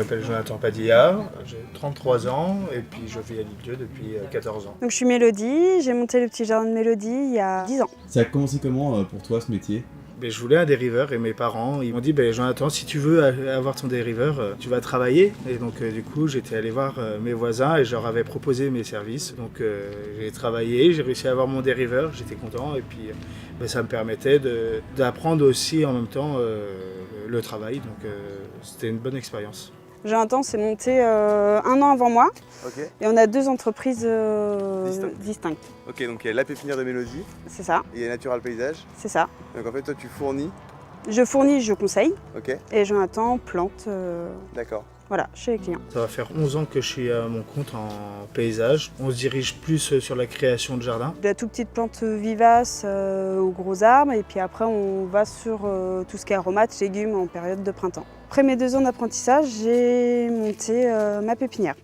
m'appelle Jonathan Padilla, j'ai 33 ans et puis je vis à Lille-Dieu depuis 14 ans. Donc je suis Mélodie, j'ai monté le petit jardin de Mélodie il y a 10 ans. Ça a commencé comment pour toi ce métier ? Je voulais un dériveur et mes parents ils m'ont dit Jonathan, si tu veux avoir ton dériveur, tu vas travailler. Et donc du coup j'étais allé voir mes voisins et je leur avais proposé mes services. Donc j'ai travaillé, j'ai réussi à avoir mon dériveur, j'étais content et puis ça me permettait d'apprendre aussi en même temps le travail. Donc c'était une bonne expérience. Jonathan s'est monté 1 an avant moi. Okay. Et on a 2 entreprises distinctes. Ok, donc il y a la pépinière de Mélodie. C'est ça. Et il y a Natural Paysage. C'est ça. Donc en fait, toi, tu fournis. Je fournis, je conseille. Ok. Et Jonathan plante. D'accord. Voilà, chez les clients. Ça va faire 11 ans que je suis à mon compte en paysage. On se dirige plus sur la création de jardin. De la toute petite plante vivace aux gros arbres. Et puis après, on va sur tout ce qui est aromates, légumes en période de printemps. Après mes 2 ans d'apprentissage, j'ai monté ma pépinière.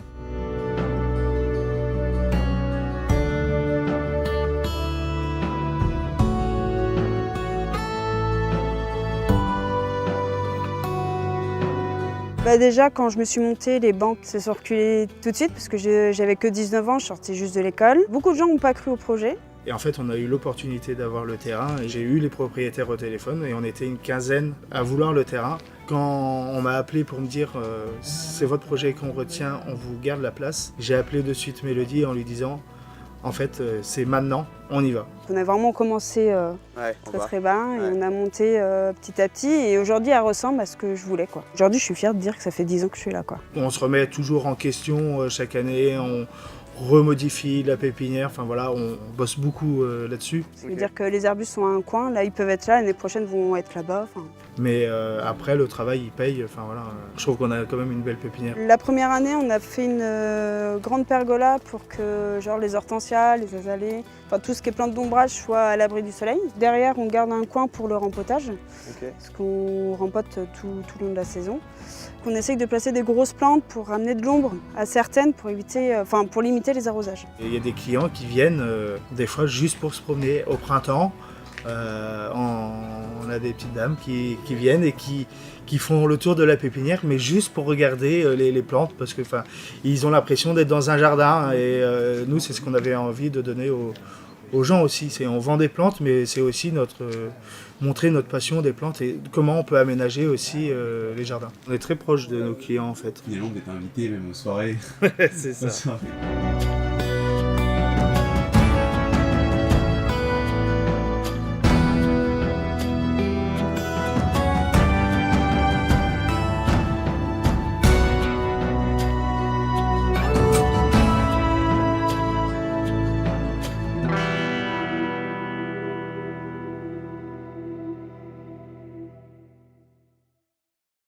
Déjà, quand je me suis montée, les banques se sont reculées tout de suite parce que j'avais que 19 ans, je sortais juste de l'école. Beaucoup de gens n'ont pas cru au projet. Et en fait, on a eu l'opportunité d'avoir le terrain. Et j'ai eu les propriétaires au téléphone et on était une quinzaine à vouloir le terrain. Quand on m'a appelé pour me dire c'est votre projet qu'on retient, on vous garde la place, j'ai appelé de suite Mélodie en lui disant en fait c'est maintenant, on y va. On a vraiment commencé très bas et on a monté petit à petit et aujourd'hui elle ressemble à ce que je voulais. Aujourd'hui je suis fière de dire que ça fait 10 ans que je suis là. On se remet toujours en question chaque année, on remodifie la pépinière, enfin voilà, on bosse beaucoup là-dessus. Ça veut dire que les arbustes sont à un coin, là ils peuvent être là, l'année prochaine vont être là-bas. Mais après le travail il paye, enfin voilà, je trouve qu'on a quand même une belle pépinière. La première année on a fait une grande pergola pour que genre les hortensias, les azalées, enfin tout ce qui est plantes d'ombrage soit à l'abri du soleil. Derrière on garde un coin pour le rempotage, parce qu'on rempote tout le long de la saison. On essaye de placer des grosses plantes pour ramener de l'ombre à certaines pour limiter les arrosages. Il y a des clients qui viennent des fois juste pour se promener au printemps. On a des petites dames qui viennent et qui font le tour de la pépinière, mais juste pour regarder les plantes, parce que ils ont l'impression d'être dans un jardin. Et nous, c'est ce qu'on avait envie de donner aux gens aussi. On vend des plantes, mais c'est aussi montrer notre passion des plantes et comment on peut aménager aussi les jardins. On est très proche de nos clients en fait. Finalement, d'être invité même aux soirées. C'est ça.